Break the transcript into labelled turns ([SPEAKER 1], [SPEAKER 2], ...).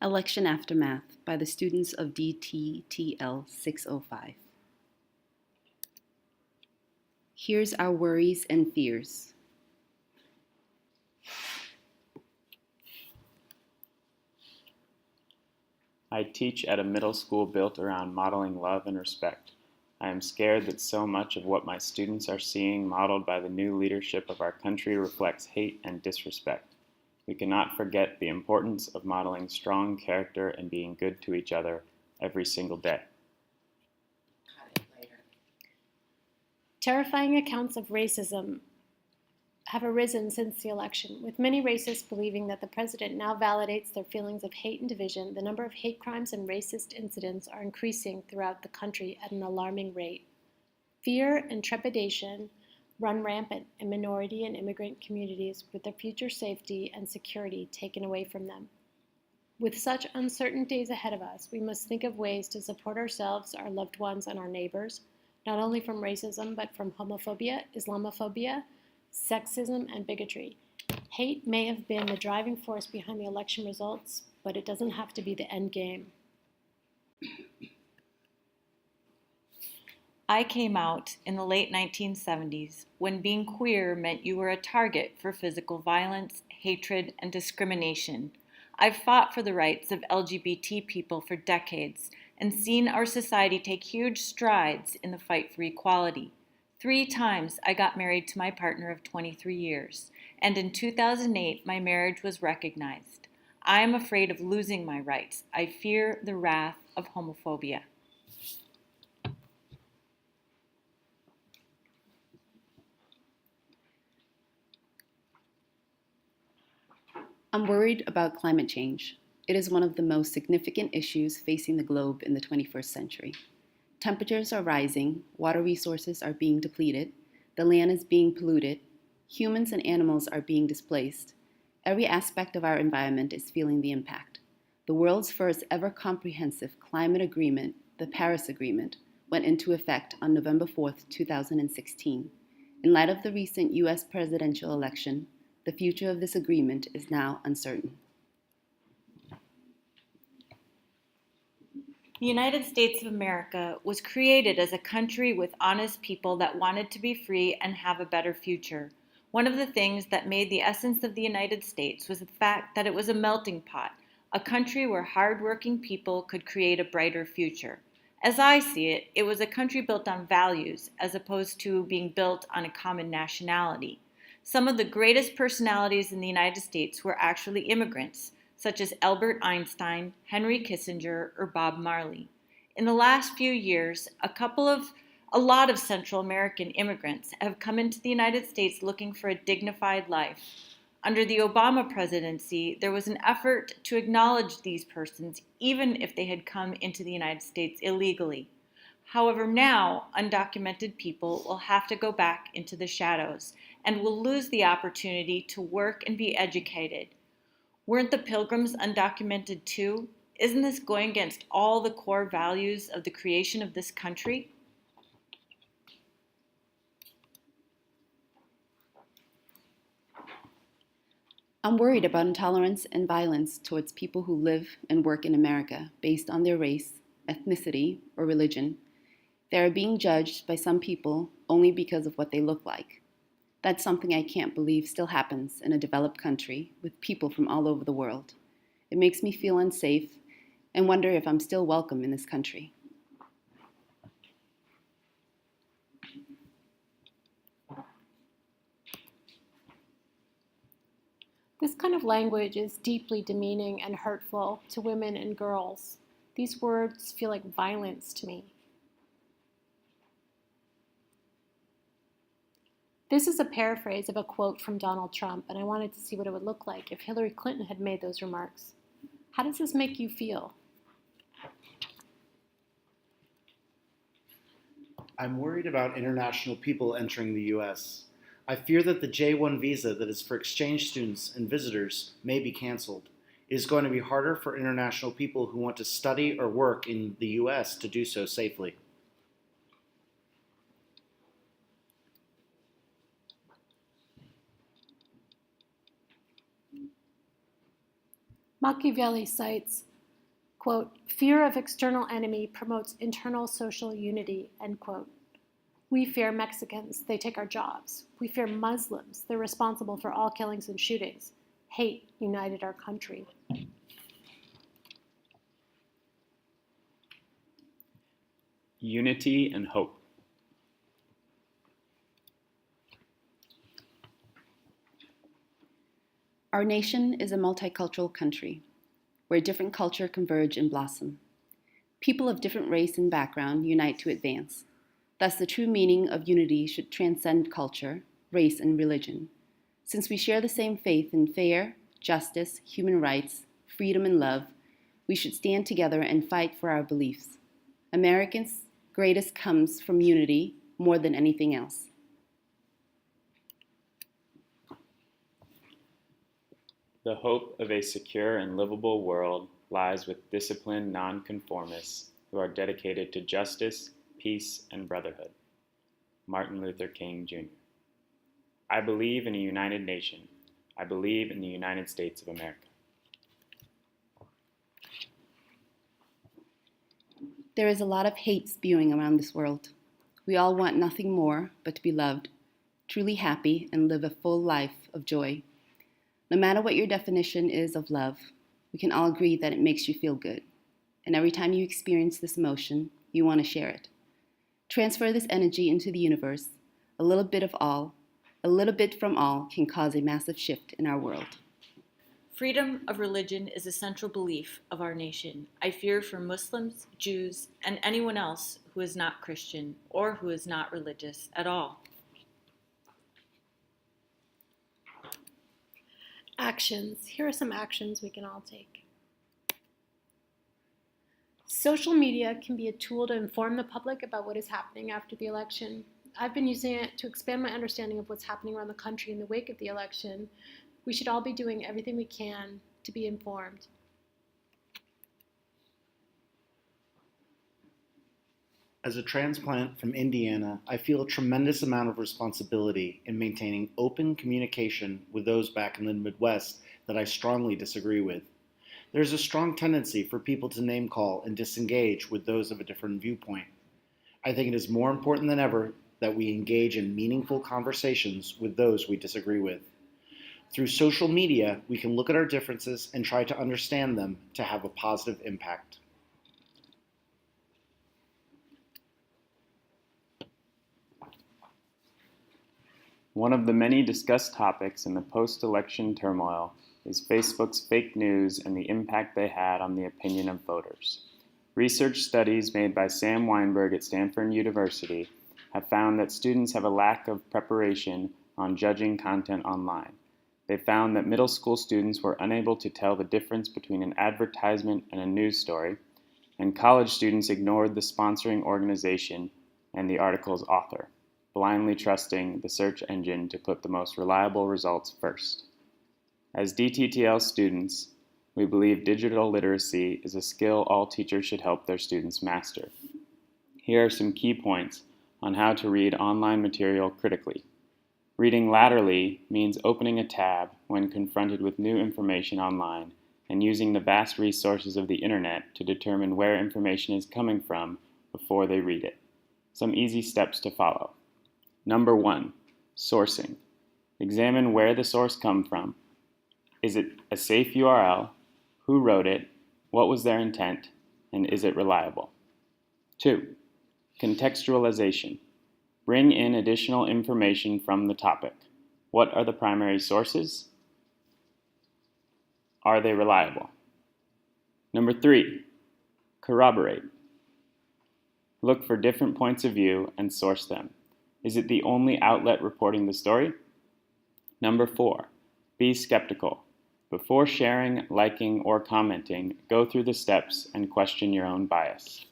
[SPEAKER 1] Election Aftermath by the students of DTTL605. Here's our worries and fears.
[SPEAKER 2] I teach at a middle school built around modeling love and respect. I am scared that so much of what my students are seeing modeled by the new leadership of our country reflects hate and disrespect. We cannot forget the importance of modeling strong character and being good to each other every single day.
[SPEAKER 3] Terrifying accounts of racism have arisen since the election, with many racists believing that the president now validates their feelings of hate and division. The number of hate crimes and racist incidents are increasing throughout the country at an alarming rate. Fear and trepidation run rampant in minority and immigrant communities, with their future safety and security taken away from them. With such uncertain days ahead of us, we must think of ways to support ourselves, our loved ones, and our neighbors, not only from racism, but from homophobia, Islamophobia, sexism, and bigotry. Hate may have been the driving force behind the election results, but it doesn't have to be the end game.
[SPEAKER 4] I came out in the late 1970s when being queer meant you were a target for physical violence, hatred, and discrimination. I've fought for the rights of LGBT people for decades and seen our society take huge strides in the fight for equality. 3 times I got married to my partner of 23 years, and in 2008 my marriage was recognized. I am afraid of losing my rights. I fear the wrath of homophobia.
[SPEAKER 1] I'm worried about climate change. It is one of the most significant issues facing the globe in the 21st century. Temperatures are rising, water resources are being depleted, the land is being polluted, humans and animals are being displaced. Every aspect of our environment is feeling the impact. The world's first ever comprehensive climate agreement, the Paris Agreement, went into effect on November 4, 2016. In light of the recent U.S. presidential election, the future of this agreement is now uncertain.
[SPEAKER 4] The United States of America was created as a country with honest people that wanted to be free and have a better future. One of the things that made the essence of the United States was the fact that it was a melting pot, a country where hardworking people could create a brighter future. As I see it, it was a country built on values as opposed to being built on a common nationality. Some of the greatest personalities in the United States were actually immigrants, such as Albert Einstein, Henry Kissinger, or Bob Marley. In the last few years, a lot of Central American immigrants have come into the United States looking for a dignified life. Under the Obama presidency, there was an effort to acknowledge these persons, even if they had come into the United States illegally. However, now, undocumented people will have to go back into the shadows and will lose the opportunity to work and be educated. Weren't the Pilgrims undocumented too? Isn't this going against all the core values of the creation of this country?
[SPEAKER 1] I'm worried about intolerance and violence towards people who live and work in America based on their race, ethnicity, or religion. They are being judged by some people only because of what they look like. That's something I can't believe still happens in a developed country with people from all over the world. It makes me feel unsafe and wonder if I'm still welcome in this country.
[SPEAKER 3] This kind of language is deeply demeaning and hurtful to women and girls. These words feel like violence to me. This is a paraphrase of a quote from Donald Trump, and I wanted to see what it would look like if Hillary Clinton had made those remarks. How does this make you feel?
[SPEAKER 5] I'm worried about international people entering the U.S. I fear that the J-1 visa that is for exchange students and visitors may be canceled. It is going to be harder for international people who want to study or work in the U.S. to do so safely.
[SPEAKER 3] Machiavelli cites Quote, fear of external enemy promotes internal social unity, end quote. We fear Mexicans, they take our jobs. We fear Muslims, they're responsible for all killings and shootings. Hate united our country.
[SPEAKER 2] Unity and hope.
[SPEAKER 1] Our nation is a multicultural country where different culture converge and blossom. People of different race and background unite to advance. Thus, the true meaning of unity should transcend culture, race, and religion. Since we share the same faith in fair, justice, human rights, freedom, and love, we should stand together and fight for our beliefs. Americans' greatest comes from unity more than anything else.
[SPEAKER 2] The hope of a secure and livable world lies with disciplined nonconformists who are dedicated to justice, peace, and brotherhood. Martin Luther King, Jr. I believe in a united nation. I believe in the United States of America.
[SPEAKER 1] There is a lot of hate spewing around this world. We all want nothing more but to be loved, truly happy, and live a full life of joy. No matter what your definition is of love, we can all agree that it makes you feel good. And every time you experience this emotion, you want to share it. Transfer this energy into the universe. A little bit of all, a little bit from all can cause a massive shift in our world.
[SPEAKER 4] Freedom of religion is a central belief of our nation. I fear for Muslims, Jews, and anyone else who is not Christian or who is not religious at all.
[SPEAKER 3] Actions. Here are some actions we can all take. Social media can be a tool to inform the public about what is happening after the election. I've been using it to expand my understanding of what's happening around the country in the wake of the election. We should all be doing everything we can to be informed.
[SPEAKER 5] As a transplant from Indiana, I feel a tremendous amount of responsibility in maintaining open communication with those back in the Midwest that I strongly disagree with. There's a strong tendency for people to name call and disengage with those of a different viewpoint. I think it is more important than ever that we engage in meaningful conversations with those we disagree with. Through social media, we can look at our differences and try to understand them to have a positive impact.
[SPEAKER 2] One of the many discussed topics in the post-election turmoil is Facebook's fake news and the impact they had on the opinion of voters. Research studies made by Sam Weinberg at Stanford University have found that students have a lack of preparation on judging content online. They found that middle school students were unable to tell the difference between an advertisement and a news story, and college students ignored the sponsoring organization and the article's author, blindly trusting the search engine to put the most reliable results first. As DTTL students, we believe digital literacy is a skill all teachers should help their students master. Here are some key points on how to read online material critically. Reading laterally means opening a tab when confronted with new information online and using the vast resources of the internet to determine where information is coming from before they read it. Some easy steps to follow. Number 1, sourcing. Examine where the source comes from. Is it a safe URL? Who wrote it? What was their intent? And is it reliable? 2, contextualization. Bring in additional information from the topic. What are the primary sources? Are they reliable? Number 3, corroborate. Look for different points of view and source them. Is it the only outlet reporting the story? Number 4, be skeptical. Before sharing, liking, or commenting, go through the steps and question your own bias.